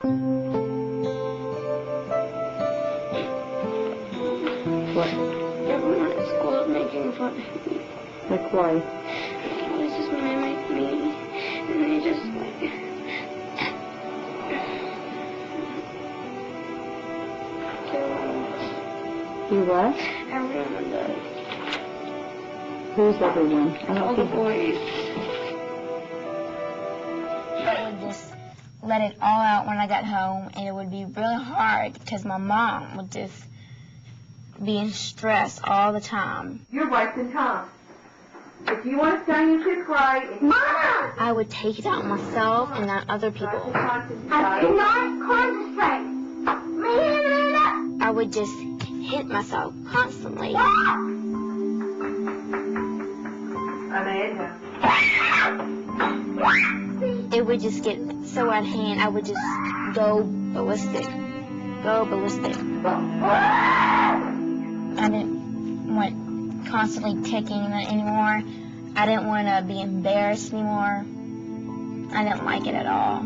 What? Everyone at school is making fun of me. Like why? They just mimic me, and they just like... You what? Everyone does. Who's everyone? I All don't the think... boys. I would just let it all out when I got home, and it would be really hard because my mom would just be in stress all the time. Your wife's in town. If you want to stay, you should cry. Mama! I would take it out on myself and on other people. I cannot concentrate. I would just hit myself constantly. Amanda. It would just get so out of hand, I would just go ballistic. I didn't want constantly ticking anymore. I didn't want to be embarrassed anymore. I didn't like it at all.